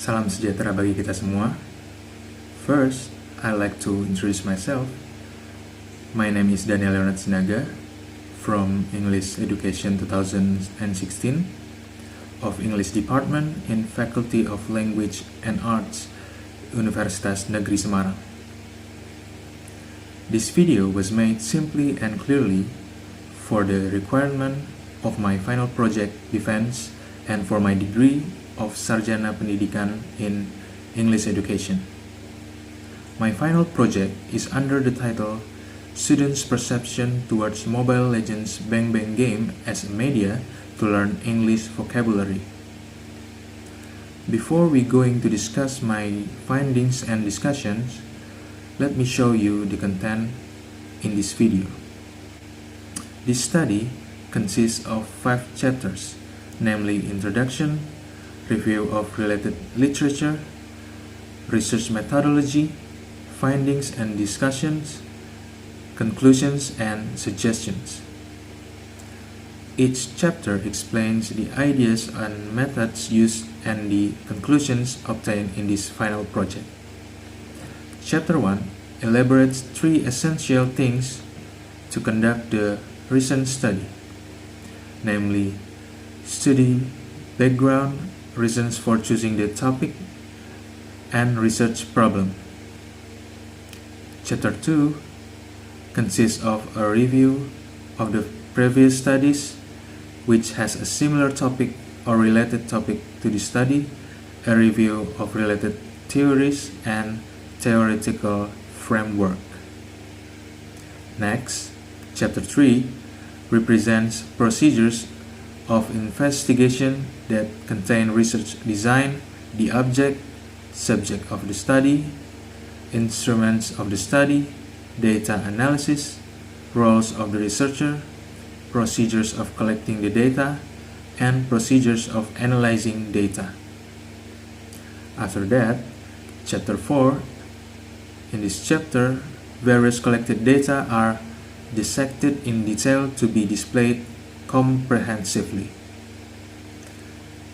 Salam sejahtera bagi kita semua. First, I'd like to introduce myself. My name is Leonard Sinaga from English Education 2016 of English Department in Faculty of Language and Arts, Universitas Negeri Semarang. This video was made simply and clearly for the requirement of my final project defense and for my degree of Sarjana Pendidikan in English Education. My final project is under the title Students' Perception Towards Mobile Legends Bang Bang Game as a Media to Learn English Vocabulary. Before we going to discuss my findings and discussions, let me show you the content in this video. This study consists of 5 chapters, namely Introduction, Review of Related Literature, Research Methodology, Findings and Discussions, Conclusions and Suggestions. Each chapter explains the ideas and methods used and the conclusions obtained in this final project. Chapter 1 elaborates 3 essential things to conduct the recent study, namely study background, reasons for choosing the topic, and research problem. Chapter 2 consists of a review of the previous studies which has a similar topic or related topic to the study, a review of related theories and theoretical framework. Next, Chapter 3 represents procedures of investigation that contain research design, the object, subject of the study, instruments of the study, data analysis, roles of the researcher, procedures of collecting the data, and procedures of analyzing data. After that, Chapter 4. In this chapter, various collected data are dissected in detail to be displayed comprehensively.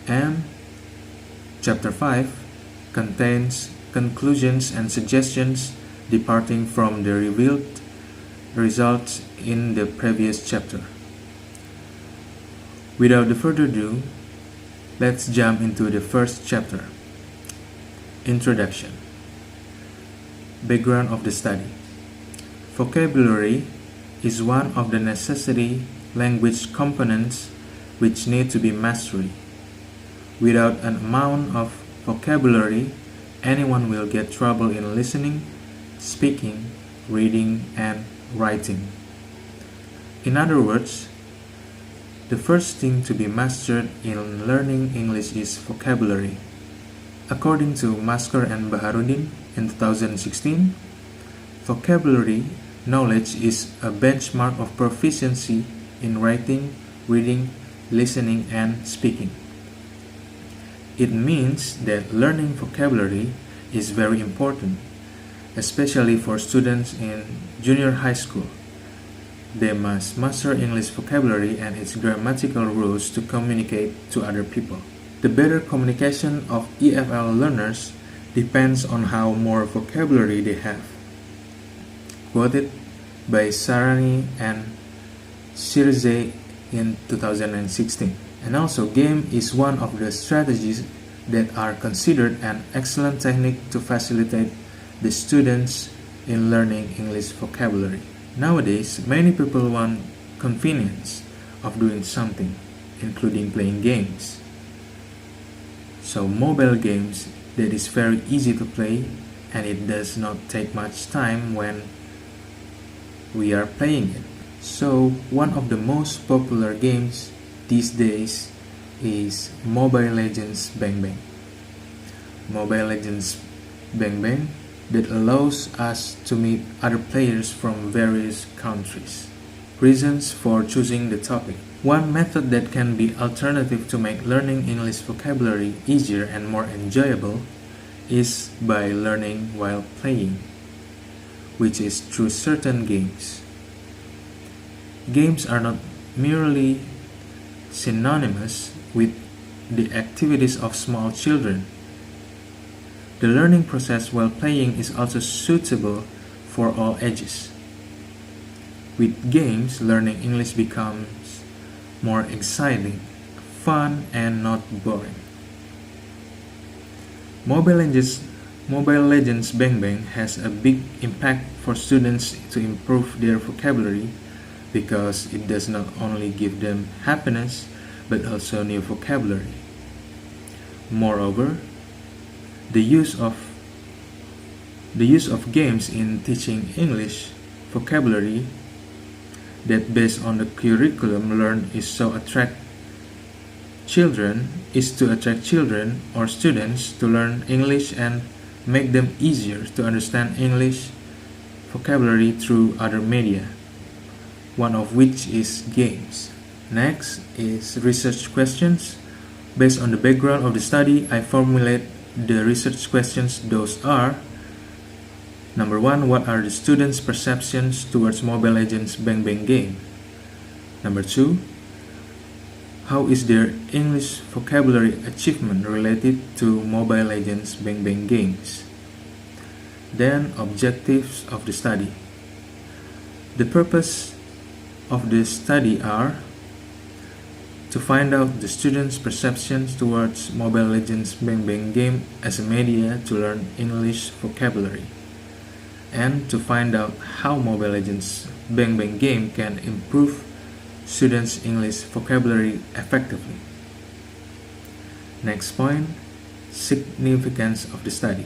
And Chapter 5 contains conclusions and suggestions departing from the revealed results in the previous chapter. Without further ado, let's jump into the first chapter. Introduction. Background of the study. Vocabulary is one of the necessary language components which need to be mastered. Without an amount of vocabulary, anyone will get trouble in listening, speaking, reading, and writing. In other words, the first thing to be mastered in learning English is vocabulary. According to Masker and Baharudin in 2016, vocabulary knowledge is a benchmark of proficiency in writing, reading, listening, and speaking. It means that learning vocabulary is very important, especially for students in junior high school. They must master English vocabulary and its grammatical rules to communicate to other people. The better communication of EFL learners depends on how more vocabulary they have. Quoted by Sarani and Shirze in 2016. And also, game is one of the strategies that are considered an excellent technique to facilitate the students in learning English vocabulary. Nowadays, many people want convenience of doing something, including playing games. So mobile games that is very easy to play and it does not take much time when we are playing it. So one of the most popular games these days is Mobile Legends Bang Bang. Mobile Legends Bang Bang that allows us to meet other players from various countries. Reasons for choosing the topic. One method that can be alternative to make learning English vocabulary easier and more enjoyable is by learning while playing, which is through certain games. Games are not merely synonymous with the activities of small children. The learning process while playing is also suitable for all ages. With games, learning English becomes more exciting, fun, and not boring. Mobile Legends Bang Bang has a big impact for students to improve their vocabulary because it does not only give them happiness but also new vocabulary. Moreover, the use of games in teaching English vocabulary that based on the curriculum learned is to attract children or students to learn English and make them easier to understand English vocabulary through other media, one of which is games. Next is research questions. Based on the background of the study, I formulate the research questions. Those are: number 1, what are the students' perceptions towards Mobile Legends Bang Bang game? Number 2, how is their English vocabulary achievement related to Mobile Legends Bang Bang games? Then, objectives of the study. The purpose of the study are to find out the students' perceptions towards Mobile Legends Bang Bang game as a media to learn English vocabulary, and to find out how Mobile Legends Bang Bang game can improve students' English vocabulary effectively. Next point, significance of the study.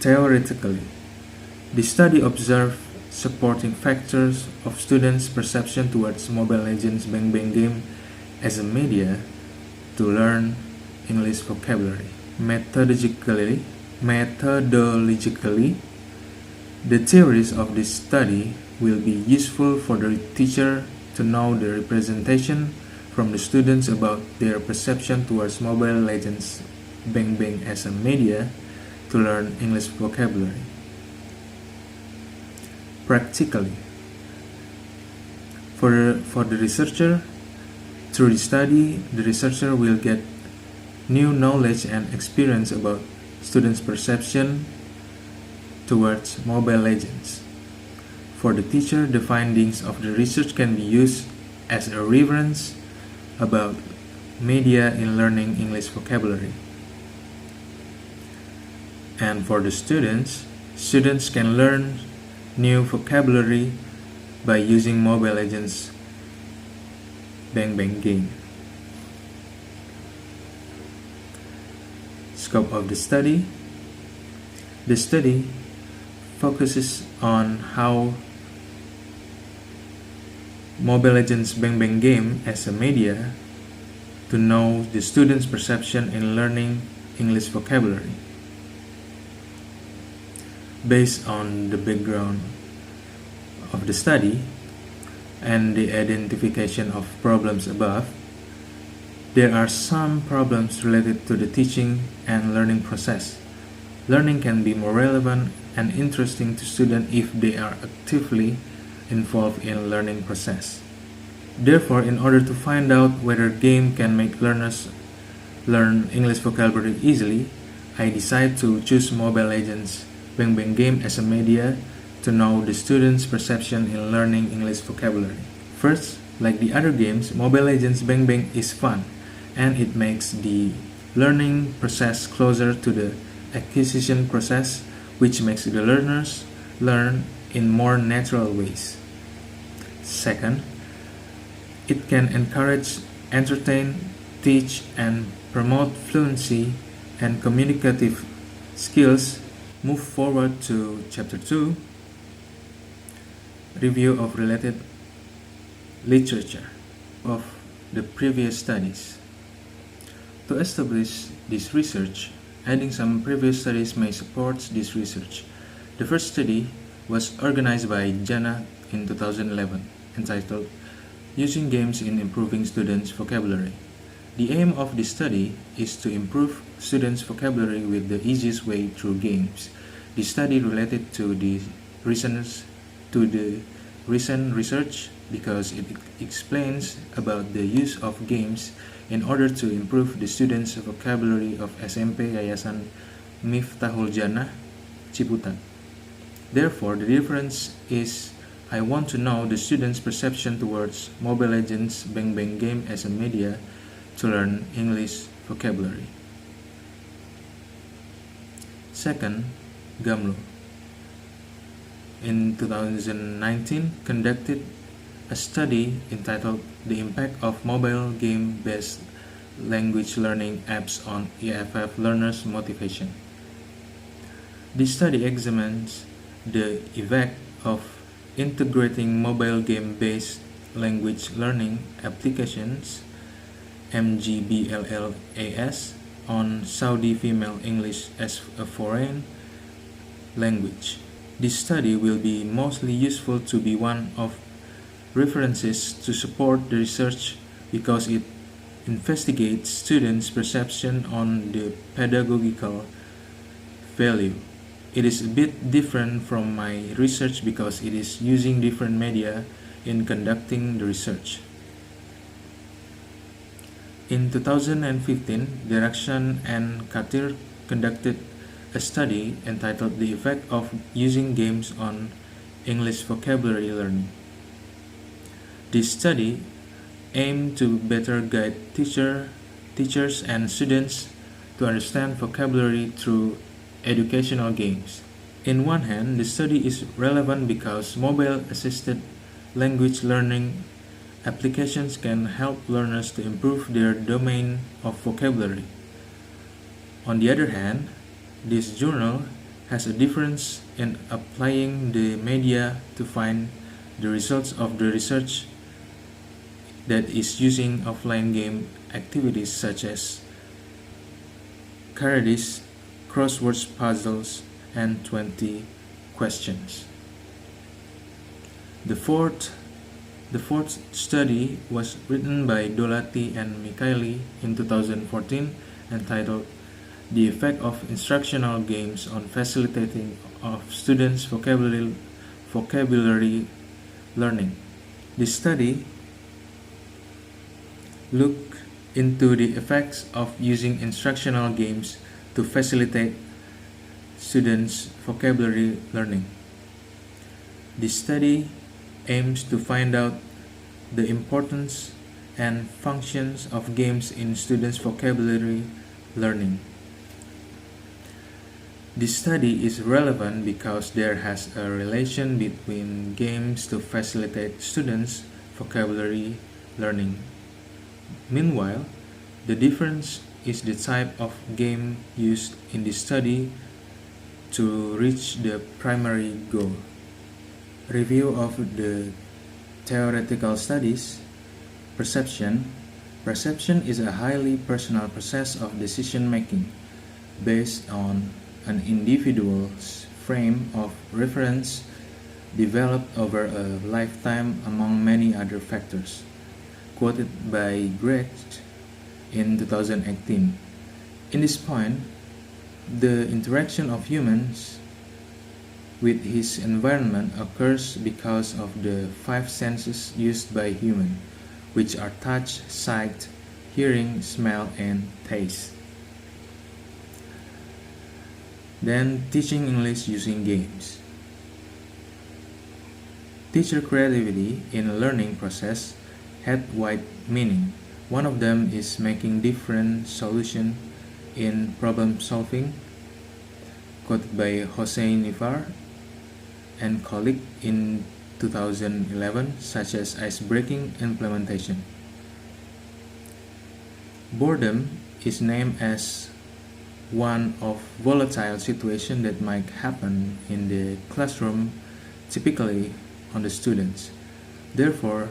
Theoretically, the study observed supporting factors of students' perception towards Mobile Legends Bang Bang game as a media to learn English vocabulary. Methodologically, the theories of this study will be useful for the teacher to know the representation from the students about their perception towards Mobile Legends Bang Bang as a media to learn English vocabulary. Practically, for the researcher, through the study, the researcher will get new knowledge and experience about students' perception towards Mobile Legends. For the teacher, the findings of the research can be used as a reference about media in learning English vocabulary. And for the students can learn new vocabulary by using Mobile Legends Bang Bang game. Scope of the study. The study focuses on how Mobile Legends Bang Bang game as a media to know the students' perception in learning English vocabulary. Based on the background of the study and the identification of problems above, there are some problems related to the teaching and learning process. Learning can be more relevant and interesting to students if they are actively involved in learning process. Therefore, in order to find out whether game can make learners learn English vocabulary easily, I decide to choose Mobile Legends Bang Bang game as a media to know the students' perception in learning English vocabulary. First, like the other games, Mobile Legends Bang Bang is fun, and it makes the learning process closer to the acquisition process, which makes the learners learn in more natural ways. Second, it can encourage, entertain, teach, and promote fluency and communicative skills. Move forward to Chapter 2, Review of Related Literature of the previous studies. To establish this research, adding some previous studies may support this research. The first study was organized by Jana in 2011, entitled Using Games in Improving Students' Vocabulary. The aim of this study is to improve students' vocabulary with the easiest way through games. The study related to the recent research because it explains about the use of games in order to improve the students' vocabulary of SMP Yayasan Miftahul Jannah, Ciputat. Therefore, the difference is I want to know the students' perception towards Mobile Legends Bang Bang game as a media to learn English vocabulary. Second, Gamlo. In 2019, conducted a study entitled The Impact of Mobile Game-Based Language Learning Apps on EFF Learners' Motivation. This study examines the effect of integrating mobile game-based language learning applications MGBLLAS on Saudi female English as a foreign language. This study will be mostly useful to be one of references to support the research because it investigates students' perception on the pedagogical value. It is a bit different from my research because it is using different media in conducting the research. In 2015, Direction and Katir conducted a study entitled The Effect of Using Games on English Vocabulary Learning. This study aimed to better guide teachers and students to understand vocabulary through educational games. In one hand, the study is relevant because mobile-assisted language learning applications can help learners to improve their domain of vocabulary. On the other hand, this journal has a difference in applying the media to find the results of the research that is using offline game activities such as Karadis, crosswords puzzles, and 20 questions. The fourth study was written by Dolati and Mikhaili in 2014, entitled The Effect of Instructional Games on Facilitating of Students' Vocabulary Learning. This study looked into the effects of using instructional games to facilitate students' vocabulary learning. This study aims to find out the importance and functions of games in students' vocabulary learning. This study is relevant because there has a relation between games to facilitate students' vocabulary learning. Meanwhile, the difference is the type of game used in this study to reach the primary goal. Review of the theoretical studies. Perception. Perception is a highly personal process of decision making based on an individual's frame of reference developed over a lifetime among many other factors. Quoted by Greg in 2018. In this point, the interaction of humans with his environment occurs because of the five senses used by human, which are touch, sight, hearing, smell, and taste. Then, teaching English using games. Teacher creativity in a learning process had wide meaning. One of them is making different solutions in problem solving, quoted by Hossein Nifar and colleague in 2011, such as ice-breaking implementation. Boredom is named as one of volatile situations that might happen in the classroom, typically on the students. Therefore,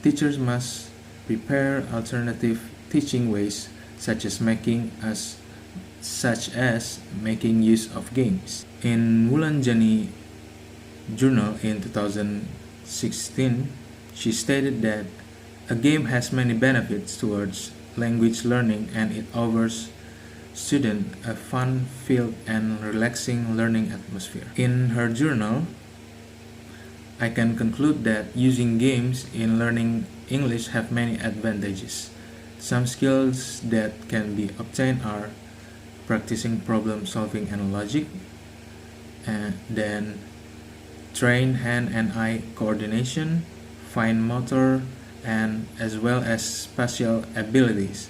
teachers must prepare alternative teaching ways such as making use of games. In Wulanjani journal in 2016, she stated that a game has many benefits towards language learning and it offers students a fun-filled and relaxing learning atmosphere. In her journal, I can conclude that using games in learning English have many advantages. Some skills that can be obtained are practicing problem solving and logic, and then train hand and eye coordination, fine motor, and as well as spatial abilities.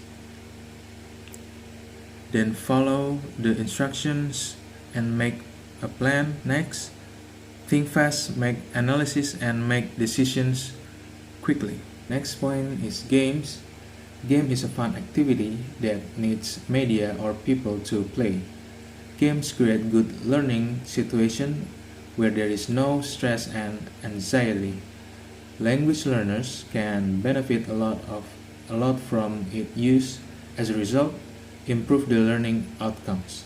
Then follow the instructions and make a plan. Next, think fast, make analysis, and make decisions quickly. Next point is games. Game is a fun activity that needs media or people to play. Games create good learning situation where there is no stress and anxiety. Language learners can benefit a lot from its use. As a result, improve the learning outcomes.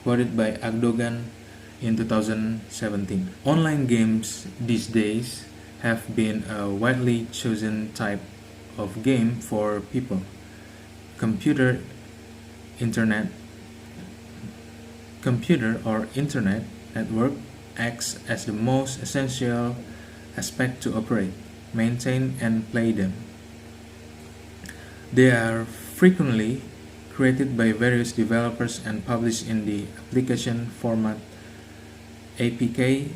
Quoted by Agdogan in 2017. Online games these days have been a widely chosen type of game for people. Computer internet Computer or internet network acts as the most essential aspect to operate, maintain, and play them. They are frequently created by various developers and published in the application format APK,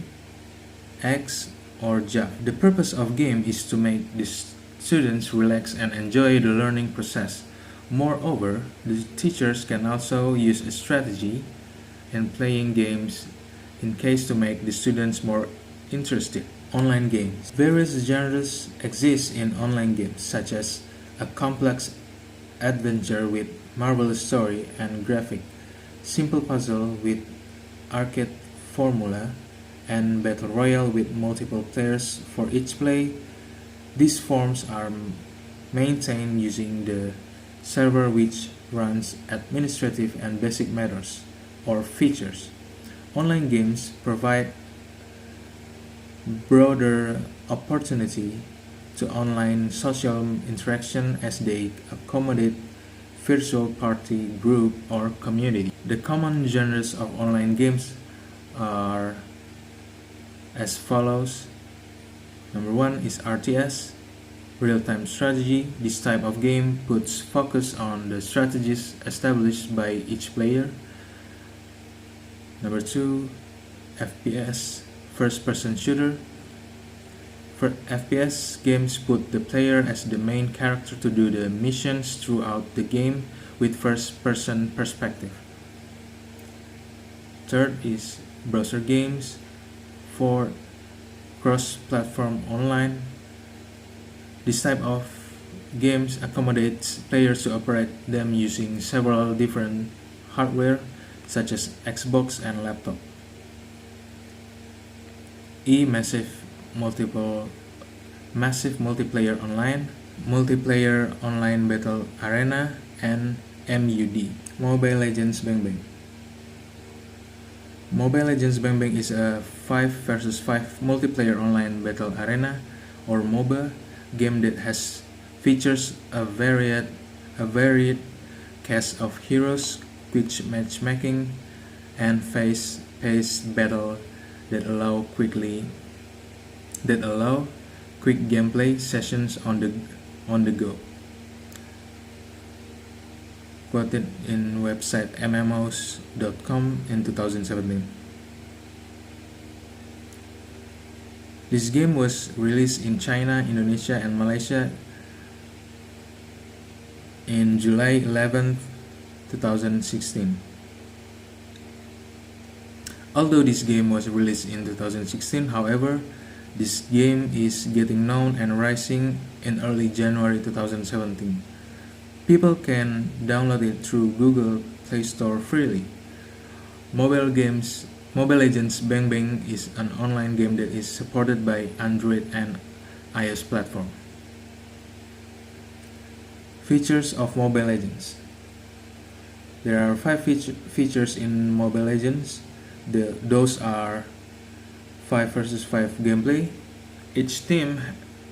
X, or JAV. The purpose of game is to make the students relax and enjoy the learning process. Moreover, the teachers can also use a strategy in playing games in case to make the students more interested. Online games. Various genres exist in online games, such as a complex adventure with marvelous story and graphic, simple puzzle with arcade formula, and battle royale with multiple players for each play. These forms are maintained using the server which runs administrative and basic matters or features. Online games provide broader opportunity to online social interaction as they accommodate virtual party, group, or community. The common genres of online games are as follows. Number one is RTS, real-time strategy. This type of game puts focus on the strategies established by each player. Number two, FPS, first-person shooter. For FPS games put the player as the main character to do the missions throughout the game with first-person perspective. Third is browser games for cross-platform online. This type of games accommodates players to operate them using several different hardware such as Xbox and laptop. Massive multiplayer online battle arena, and MUD, Mobile Legends Bang Bang. Mobile Legends Bang Bang is a 5 versus 5 multiplayer online battle arena or MOBA game that features a varied cast of heroes, quick matchmaking, and fast-paced battle that allow quick gameplay sessions on the go. Quoted in website mmos.com in 2017. This game was released in China, Indonesia, and Malaysia in July 11, 2016. Although this game was released in 2016, however, this game is getting known and rising in early January 2017. People can download it through Google Play Store freely. Mobile Legends Bang Bang is an online game that is supported by Android and iOS platform. Features of Mobile Legends. There are 5 features in Mobile Legends. Those are 5 versus 5 gameplay. Each team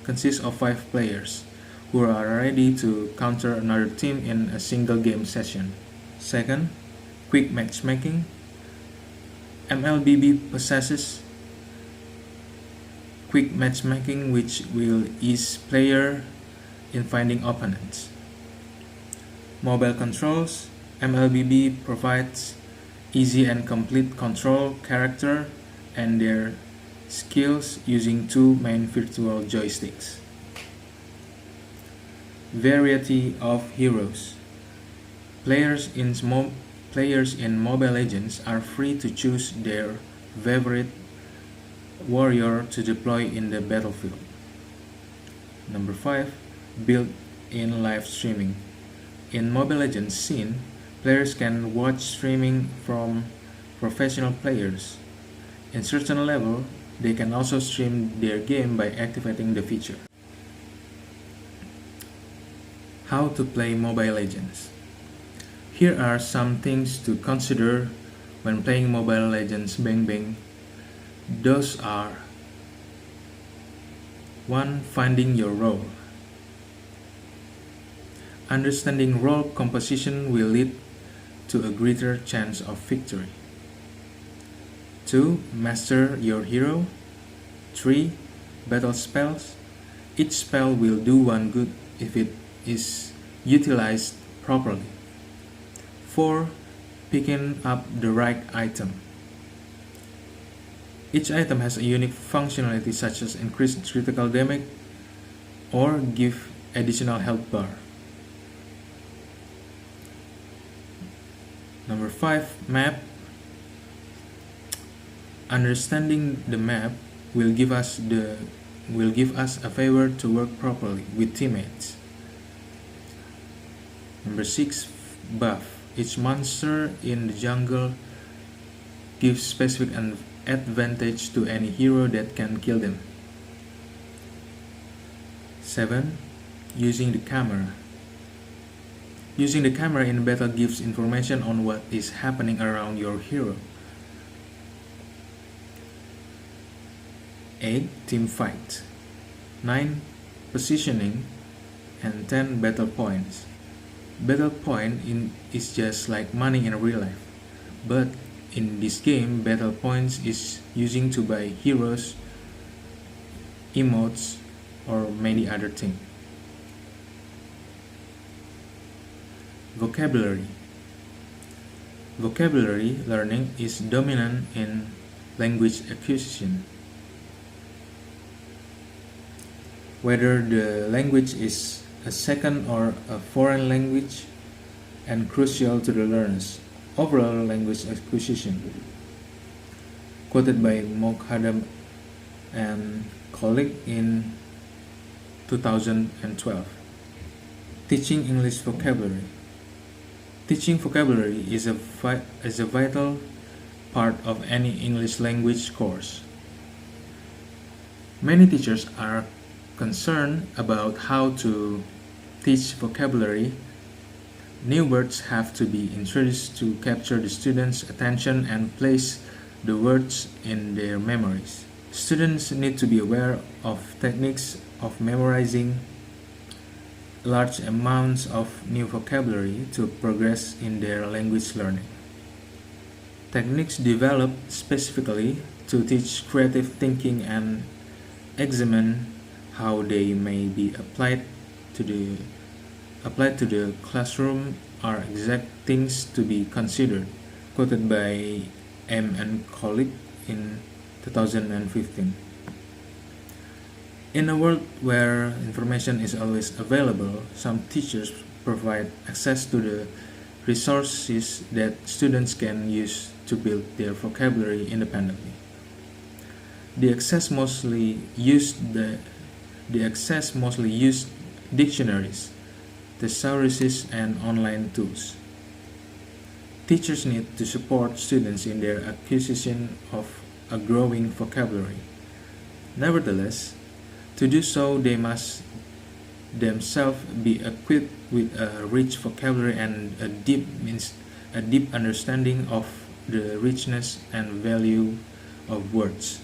consists of 5 players who are ready to counter another team in a single game session. Second, quick matchmaking. MLBB possesses quick matchmaking which will ease player in finding opponents. Mobile controls. MLBB provides easy and complete control character and their skills using two main virtual joysticks. Variety of heroes. Players in Mobile Legends are free to choose their favorite warrior to deploy in the battlefield. Number 5. Built-in live streaming. In Mobile Legends scene, players can watch streaming from professional players. In certain level, they can also stream their game by activating the feature. How to play Mobile Legends. Here are some things to consider when playing Mobile Legends Bang Bang. Those are: 1. Finding your role. Understanding role composition will lead to a greater chance of victory. 2. Master your hero. 3. Battle spells. Each spell will do one good if it is utilized properly. 4. Picking up the right item. Each item has a unique functionality such as increased critical damage or give additional health bar. Number 5. Map. Understanding the map will give us a favor to work properly with teammates. Number 6. Buff. Each monster in the jungle gives specific advantage to any hero that can kill them. 7. Using the camera. Using the camera in battle gives information on what is happening around your hero. 8. Team fight. 9. Positioning. And 10. Battle points. Battle point is just like money in real life, but in this game, battle points is using to buy heroes, emotes, or many other things. Vocabulary. Vocabulary learning is dominant in language acquisition. Whether the language is a second or a foreign language, and crucial to the learners' overall language acquisition. Quoted by Moghadam and colleague in 2012. Teaching English vocabulary. Teaching vocabulary is a vital part of any English language course. Many teachers are concerned about how to teach vocabulary. New words have to be introduced to capture the students' attention and place the words in their memories. Students need to be aware of techniques of memorizing large amounts of new vocabulary to progress in their language learning. Techniques developed specifically to teach creative thinking and examine how they may be applied to the classroom are exact things to be considered, quoted by M and colleague in 2015. In a world where information is always available, some teachers provide access to the resources that students can use to build their vocabulary independently. The access mostly used dictionaries, thesauruses, and online tools. Teachers need to support students in their acquisition of a growing vocabulary. Nevertheless, to do so, they must themselves be equipped with a rich vocabulary and a deep understanding of the richness and value of words.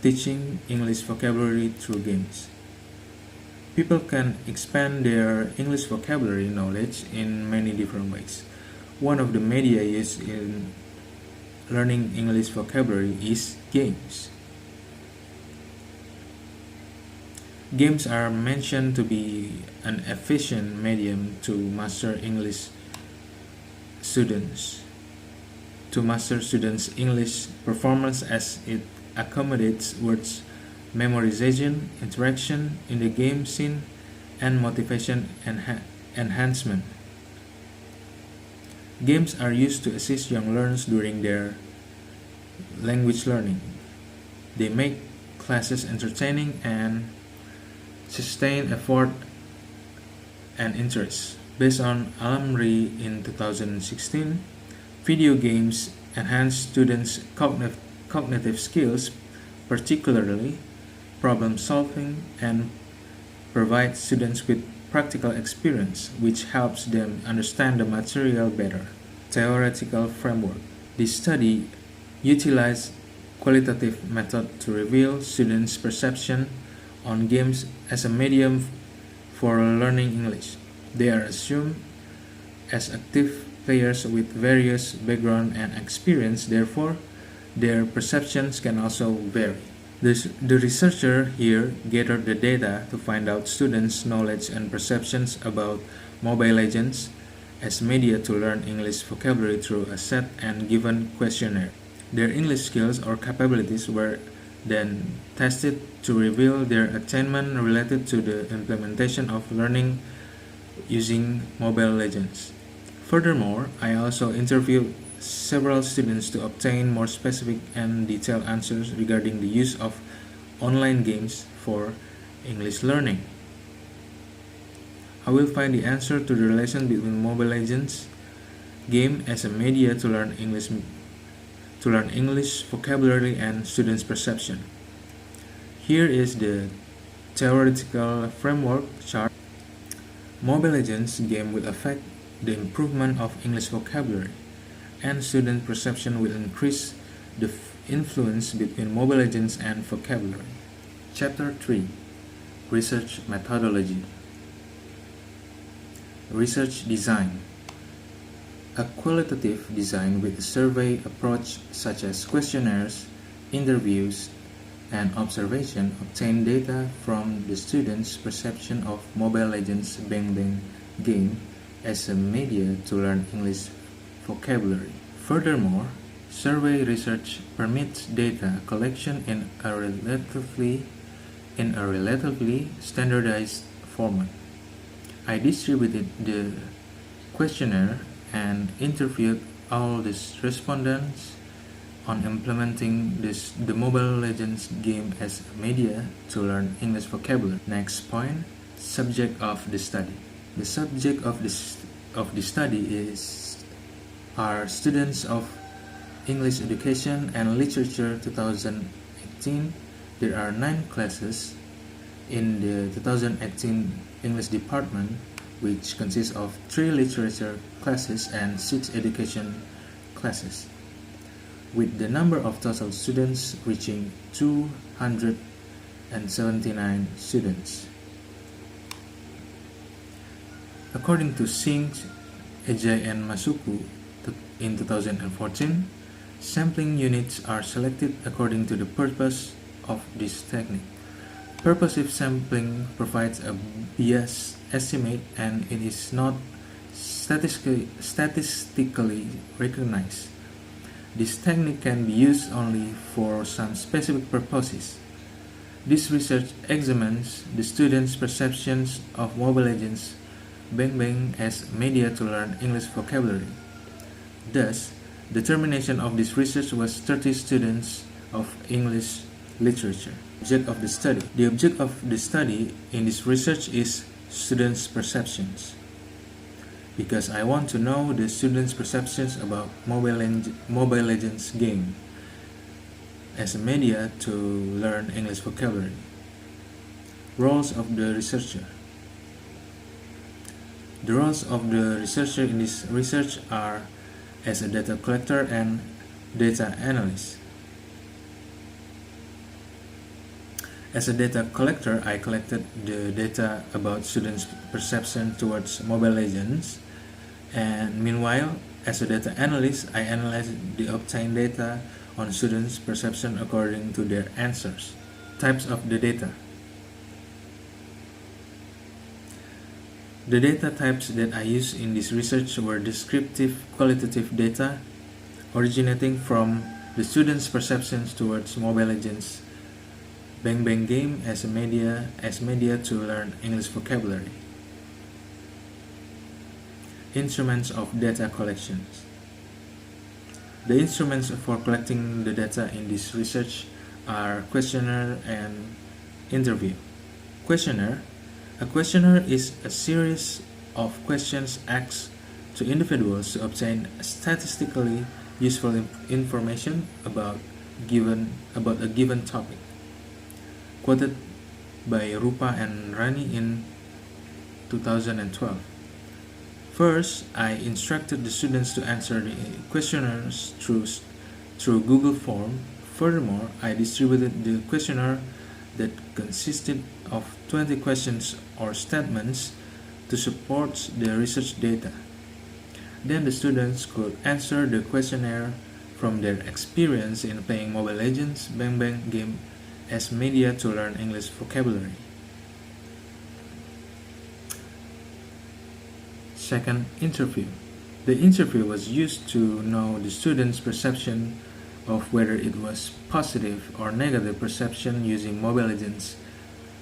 Teaching English vocabulary through games. People can expand their English vocabulary knowledge in many different ways. One of the media used in learning English vocabulary is games. Games are mentioned to be an efficient medium to master students English performance as it accommodates words memorization, interaction in the game scene, and motivation enhancement. Games are used to assist young learners during their language learning. They make classes entertaining and sustain effort and interest. Based on Alumni in 2016, video games enhance students' cognitive skills, particularly problem solving, and provide students with practical experience, which helps them understand the material better. Theoretical framework. This study utilized qualitative method to reveal students' perception on games as a medium for learning English. They are assumed as active players with various background and experience, therefore, their perceptions can also vary. The researcher here gathered the data to find out students' knowledge and perceptions about Mobile Legends as media to learn English vocabulary through a set and given questionnaire. Their English skills or capabilities were then tested to reveal their attainment related to the implementation of learning using Mobile Legends. Furthermore, I also interviewed several students to obtain more specific and detailed answers regarding the use of online games for English learning. I will find the answer to the relation between Mobile Legends game as a media to learn English vocabulary and students' perception. Here is the theoretical framework chart. Mobile Legends game will affect the improvement of English vocabulary, and student perception will increase the influence between Mobile Legends and vocabulary. Chapter 3. Research Methodology. Research Design. A qualitative design with a survey approach such as questionnaires, interviews, and observation obtain data from the students' perception of Mobile Legends Bang Bang game as a media to learn English vocabulary. Furthermore, survey research permits data collection in a relatively standardized format. I distributed the questionnaire and interviewed all the respondents on implementing the Mobile Legends game as a media to learn English vocabulary. Next point, subject of the study. The subject of the study are students of English Education and Literature 2018. There are 9 classes in the 2018 English department, which consists of 3 literature classes and 6 education classes, with the number of total students reaching 279 students. According to Singh, Ejay, and Masuku in 2014, sampling units are selected according to the purpose of this technique. Purposive sampling provides a bias estimate and it is not statistically recognized. This technique can be used only for some specific purposes. This research examines the students' perceptions of Mobile Legends Bang Bang as media to learn English vocabulary. Thus, determination of this research was 30 students of English literature. Object of the study. The object of the study in this research is students' perceptions, because I want to know the students' perceptions about Mobile Legends game as a media to learn English vocabulary. Roles of the researcher. The roles of the researcher in this research are as a data collector and data analyst. As a data collector, I collected the data about students' perception towards Mobile Legends, and meanwhile, as a data analyst, I analyzed the obtained data on students' perception according to their answers. Types of the data. The data types that I used in this research were descriptive qualitative data originating from the students' perceptions towards Mobile Legends Bang Bang game as media to learn English vocabulary. Instruments of data collections. The instruments for collecting the data in this research are questionnaire and interview. Questionnaire. A questionnaire is a series of questions asked to individuals to obtain statistically useful information about a given topic. Quoted by Rupa and Rani in 2012. First, I instructed the students to answer the questionnaires through Google Form. Furthermore, I distributed the questionnaire that consisted of 20 questions or statements to support the research data. Then the students could answer the questionnaire from their experience in playing Mobile Legends Bang Bang game as media to learn English vocabulary. Second, interview. The interview was used to know the students' perception of whether it was positive or negative perception using Mobile Legends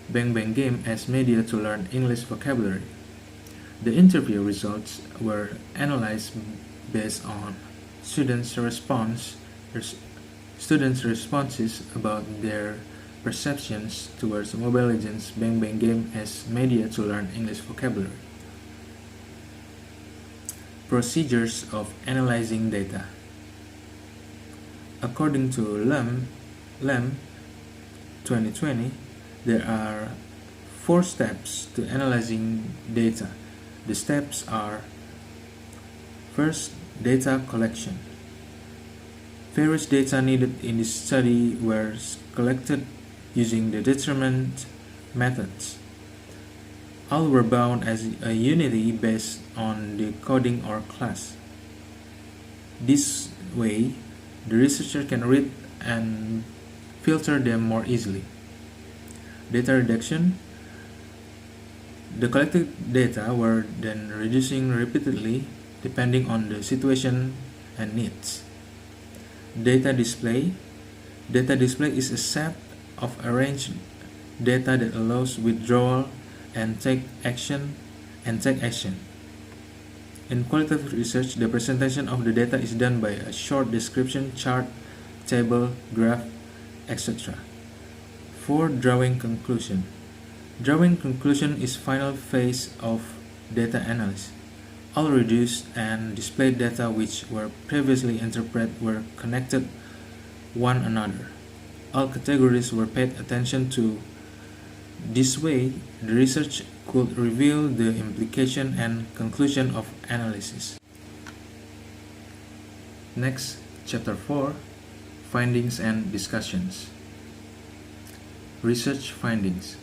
Bang Bang game as media to learn English vocabulary. The interview results were analyzed based on students' responses about their perceptions towards Mobile Legends Bang Bang game as media to learn English vocabulary. Procedures of analyzing data. According to Lem 2020, there are 4 steps to analyzing data. The steps are: first, data collection. Various data needed in this study were collected using the determined methods. All were bound as a unity based on the coding or class. This way, the researcher can read and filter them more easily. Data reduction. The collected data were then reducing repeatedly depending on the situation and needs. Data display. Data display is a set of arranged data that allows withdrawal and take action. In qualitative research, the presentation of the data is done by a short description, chart, table, graph, etc. 4. Drawing conclusion. Drawing conclusion is final phase of data analysis. All reduced and displayed data which were previously interpreted were connected one another. All categories were paid attention to. This way, the research could reveal the implication and conclusion of analysis. Next, Chapter 4, Findings and Discussions. Research findings.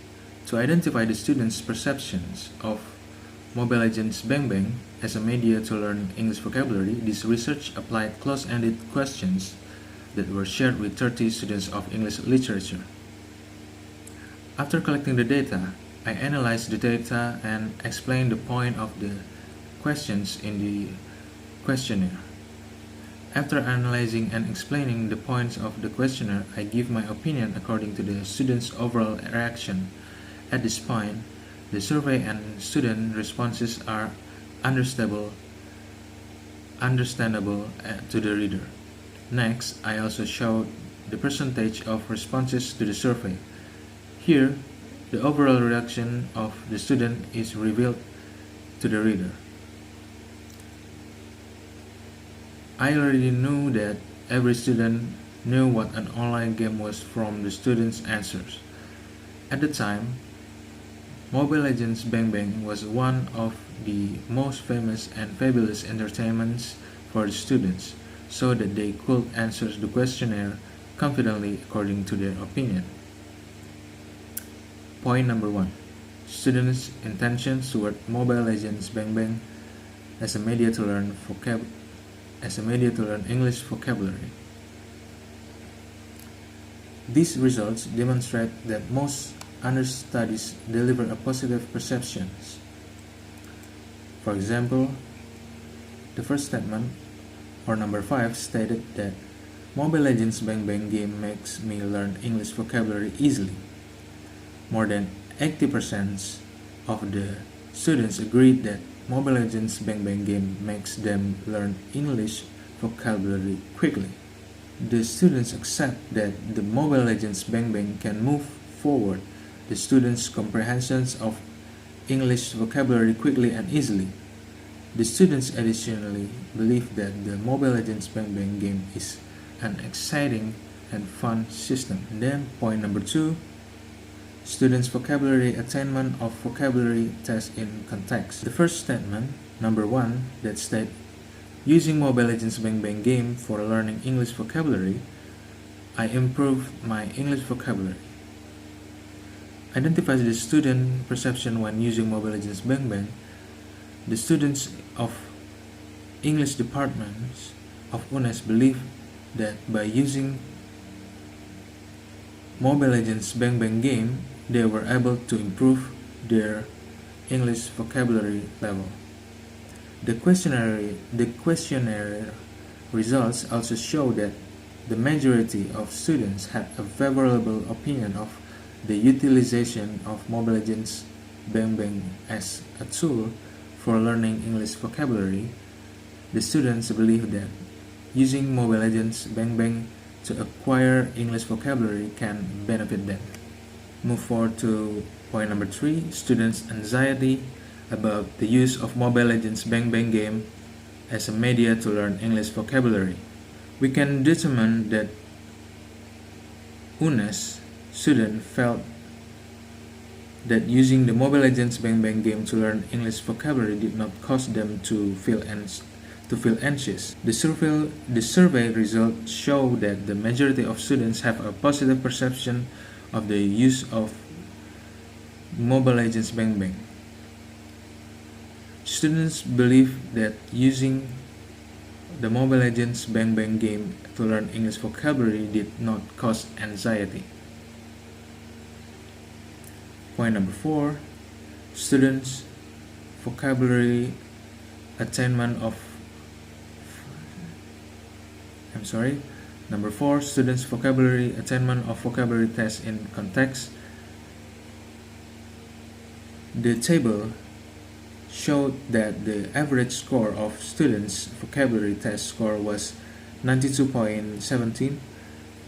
To identify the students' perceptions of Mobile Legends Bang Bang as a media to learn English vocabulary, this research applied close-ended questions that were shared with 30 students of English literature. After collecting the data, I analyzed the data and explained the point of the questions in the questionnaire. After analyzing and explaining the points of the questionnaire, I give my opinion according to the students' overall reaction. At this point, the survey and student responses are understandable to the reader. Next, I also showed the percentage of responses to the survey. Here, the overall reaction of the student is revealed to the reader. I already knew that every student knew what an online game was from the students' answers. At the time, Mobile Legends Bang Bang was one of the most famous and fabulous entertainments for the students, so that they could answer the questionnaire confidently according to their opinion. Point number 1. Students' intentions toward Mobile Legends Bang Bang as a media to learn English vocabulary. These results demonstrate that most understudies deliver a positive perceptions For example, the first statement, or number 5, stated that Mobile Legends Bang Bang game makes me learn English vocabulary easily. More than 80% of the students agreed that Mobile Legends Bang Bang game makes them learn English vocabulary quickly. The students accept that the Mobile Legends Bang Bang can move forward the students' comprehensions of English vocabulary quickly and easily. The students additionally believe that the Mobile Legends Bang Bang game is an exciting and fun system. And then point number 2, students' vocabulary attainment of vocabulary test in context. The first statement, number 1, that state using Mobile Legends Bang Bang game for learning English vocabulary, I improved my English vocabulary. Identifies the student perception when using Mobile Legends Bang Bang. The students of English departments of UNES believe that by using Mobile Legends Bang Bang game, they were able to improve their English vocabulary level. The questionnaire results also show that the majority of students had a favorable opinion of the utilization of Mobile Legends Bang Bang as a tool for learning English vocabulary. The students believe that using Mobile Legends Bang Bang to acquire English vocabulary can benefit them. Move forward to point number 3, students' anxiety about the use of Mobile Legends Bang Bang game as a media to learn English vocabulary. We can determine that UNES students felt that using the Mobile Legends Bang Bang game to learn English vocabulary did not cause them to feel anxious. The survey results show that the majority of students have a positive perception of the use of Mobile Legends Bang Bang. Students believe that using the Mobile Legends Bang Bang game to learn English vocabulary did not cause anxiety. Point number 4, students' vocabulary attainment of Number 4, students' vocabulary attainment of vocabulary tests in context. The table showed that the average score of students' vocabulary test score was 92.17.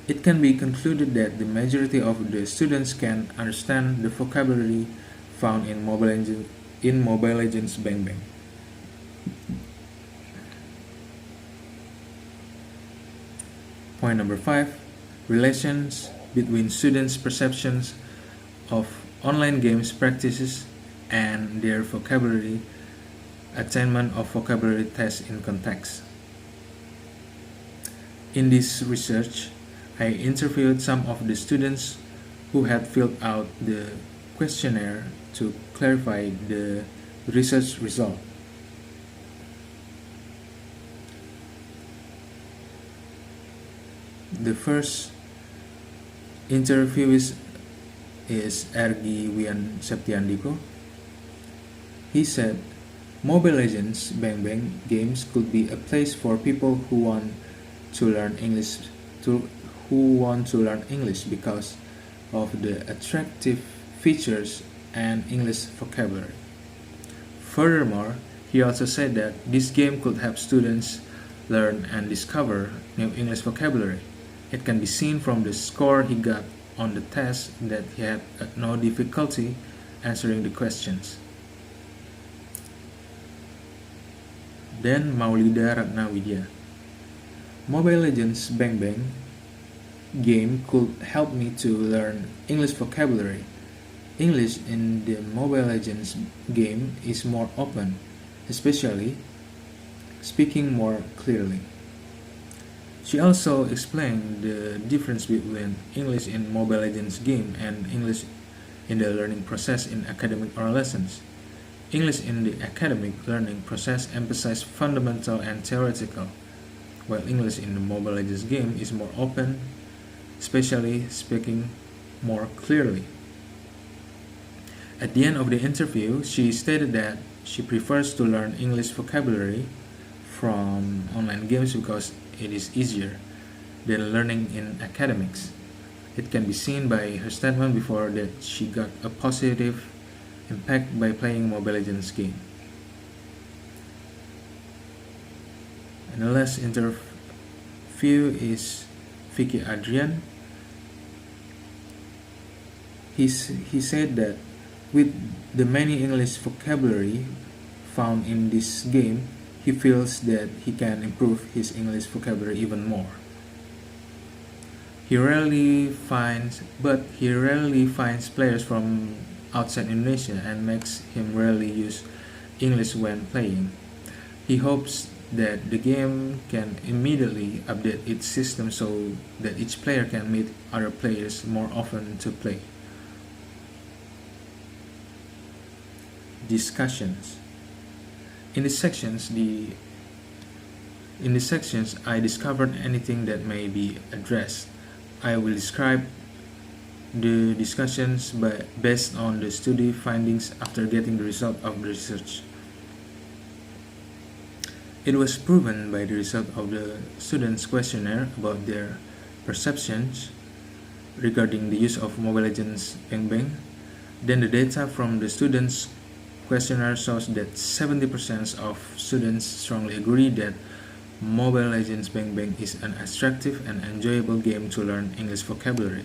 It can be concluded that the majority of the students can understand the vocabulary found in Mobile Legends Bang Bang. Point number 5, relations between students' perceptions of online games practices and their vocabulary attainment of vocabulary tests in context. In this research, I interviewed some of the students who had filled out the questionnaire to clarify the research result. The first interviewee is Ergi Wian Septiandiko. He said, Mobile Legends Bang Bang games could be a place for people who want to learn English because of the attractive features and English vocabulary. Furthermore, he also said that this game could help students learn and discover new English vocabulary. It can be seen from the score he got on the test that he had no difficulty answering the questions. Then Maulida Ratnawidya. Mobile Legends Bang Bang game could help me to learn English vocabulary. English in the Mobile Legends game is more open, especially speaking more clearly. She also explained the difference between English in Mobile Legends game and English in the learning process in academic or lessons. English in the academic learning process emphasizes fundamental and theoretical, while English in the Mobile Legends game is more open, especially speaking more clearly. At the end of the interview, she stated that she prefers to learn English vocabulary from online games because it is easier than learning in academics. It can be seen by her statement before that she got a positive impact by playing Mobile Legends game. And the last interview is Vicky Adrian. He said that with the many English vocabulary found in this game, he feels that he can improve his English vocabulary even more. He rarely finds players from outside Indonesia and makes him rarely use English when playing. He hopes that the game can immediately update its system so that each player can meet other players more often to play. Discussions. In the sections, I discovered anything that may be addressed. I will describe the discussions based on the study findings after getting the result of the research. It was proven by the result of the students' questionnaire about their perceptions regarding the use of Mobile Legends Bang Bang. Then the data from the students' questionnaire shows that 70% of students strongly agree that Mobile Legends Bang Bang is an attractive and enjoyable game to learn English vocabulary.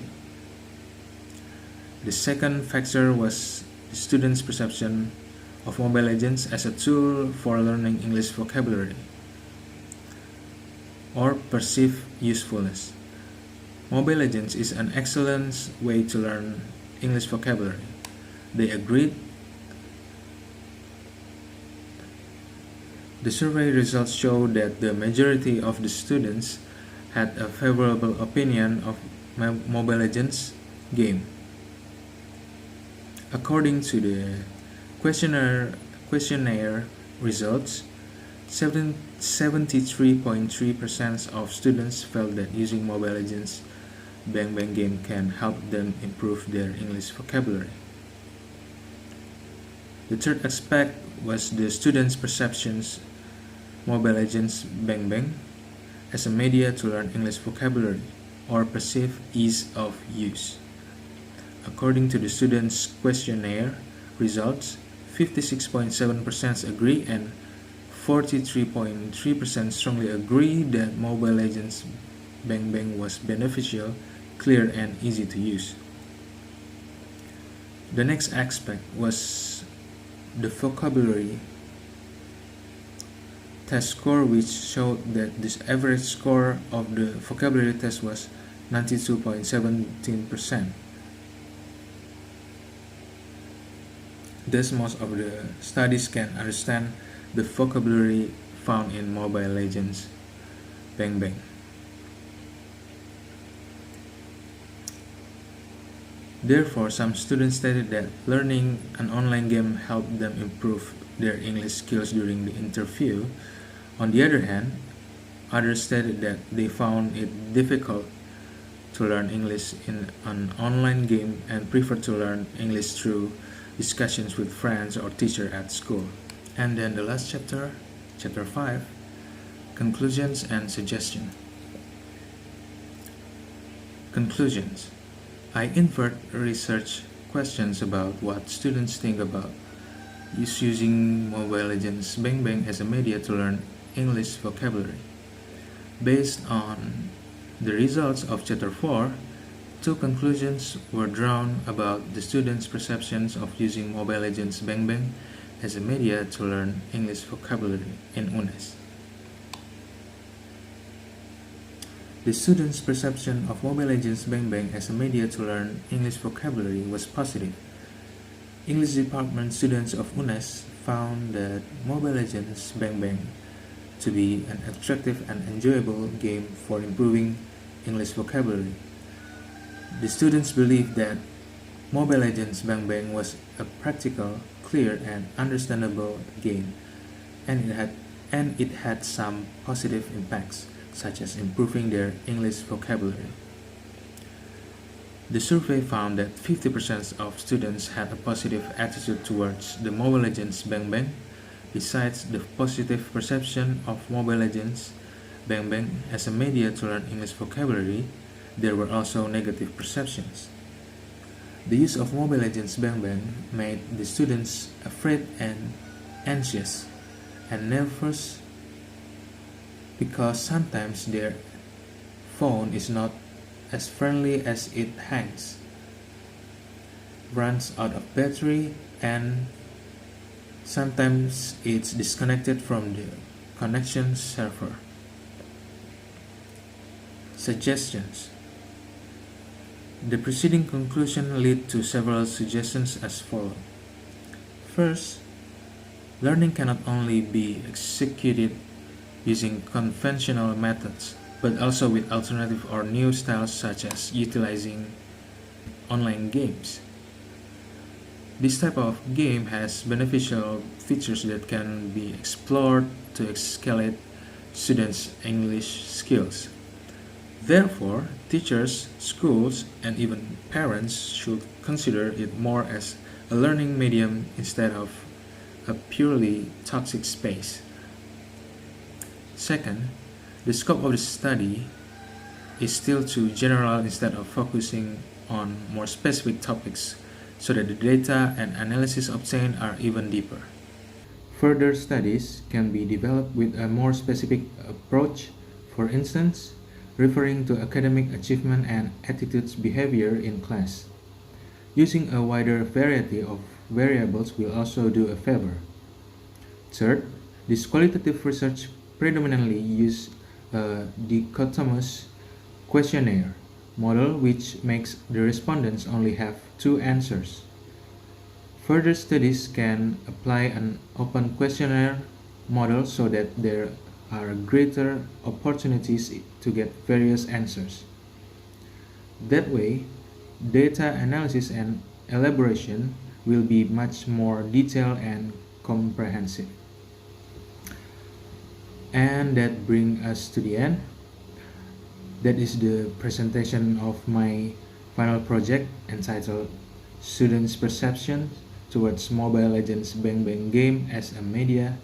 The second factor was the students' perception of Mobile Legends as a tool for learning English vocabulary or perceived usefulness. Mobile Legends is an excellent way to learn English vocabulary. They agreed. The survey results show that the majority of the students had a favorable opinion of Mobile Legends game. According to the questionnaire results, 73.3% of students felt that using Mobile Legends Bang Bang game can help them improve their English vocabulary. The third aspect was the students' perceptions Mobile Legends Bang Bang as a media to learn English vocabulary or perceived ease of use. According to the students' questionnaire results, 56.7% agree and 43.3% strongly agree that Mobile Legends Bang Bang was beneficial, clear, and easy to use. The next aspect was the vocabulary test score, which showed that the average score of the vocabulary test was 92.17%. Thus, most of the studies can understand the vocabulary found in Mobile Legends Bang Bang. Therefore, some students stated that learning an online game helped them improve their English skills during the interview. On the other hand, others stated that they found it difficult to learn English in an online game and prefer to learn English through discussions with friends or teacher at school. And then the last chapter, chapter 5, conclusions and suggestion. Conclusions. I invert research questions about what students think about using Mobile Legends Bang Bang as a media to learn English vocabulary. Based on the results of chapter 4, two conclusions were drawn about the students' perceptions of using Mobile Legends Bang Bang as a media to learn English vocabulary in UNES. The students' perception of Mobile Legends Bang Bang as a media to learn English vocabulary was positive. English department students of UNES found that Mobile Legends Bang Bang to be an attractive and enjoyable game for improving English vocabulary. The students believed that Mobile Legends Bang Bang was a practical, clear, and understandable game, and it had some positive impacts, such as improving their English vocabulary. The survey found that 50% of students had a positive attitude towards the Mobile Legends Bang Bang, Besides the positive perception of Mobile Legends Bang Bang as a media to learn English vocabulary, there were also negative perceptions. The use of Mobile Legends Bang Bang made the students afraid and anxious and nervous because sometimes their phone is not as friendly as it hangs, runs out of battery, and sometimes it's disconnected from the connection server. Suggestions. The preceding conclusion lead to several suggestions as follows. First, learning cannot only be executed using conventional methods, but also with alternative or new styles such as utilizing online games. This type of game has beneficial features that can be explored to escalate students' English skills. Therefore, teachers, schools, and even parents should consider it more as a learning medium instead of a purely toxic space. Second, the scope of the study is still too general instead of focusing on more specific topics so that the data and analysis obtained are even deeper. Further studies can be developed with a more specific approach, for instance, referring to academic achievement and attitudes behavior in class. Using a wider variety of variables will also do a favor. Third, this qualitative research predominantly use a dichotomous questionnaire model which makes the respondents only have two answers. Further studies can apply an open questionnaire model so that there are greater opportunities to get various answers. That way, data analysis and elaboration will be much more detailed and comprehensive. And that brings us to the end. That is the presentation of my final project entitled Students' Perception Towards Mobile Legends Bang Bang Game as a Media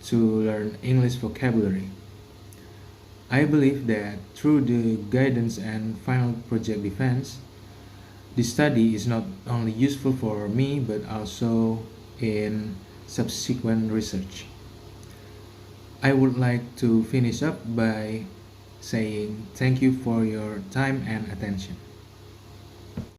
to Learn English Vocabulary. I believe that through the guidance and final project defense, this study is not only useful for me but also in subsequent research. I would like to finish up by saying thank you for your time and attention.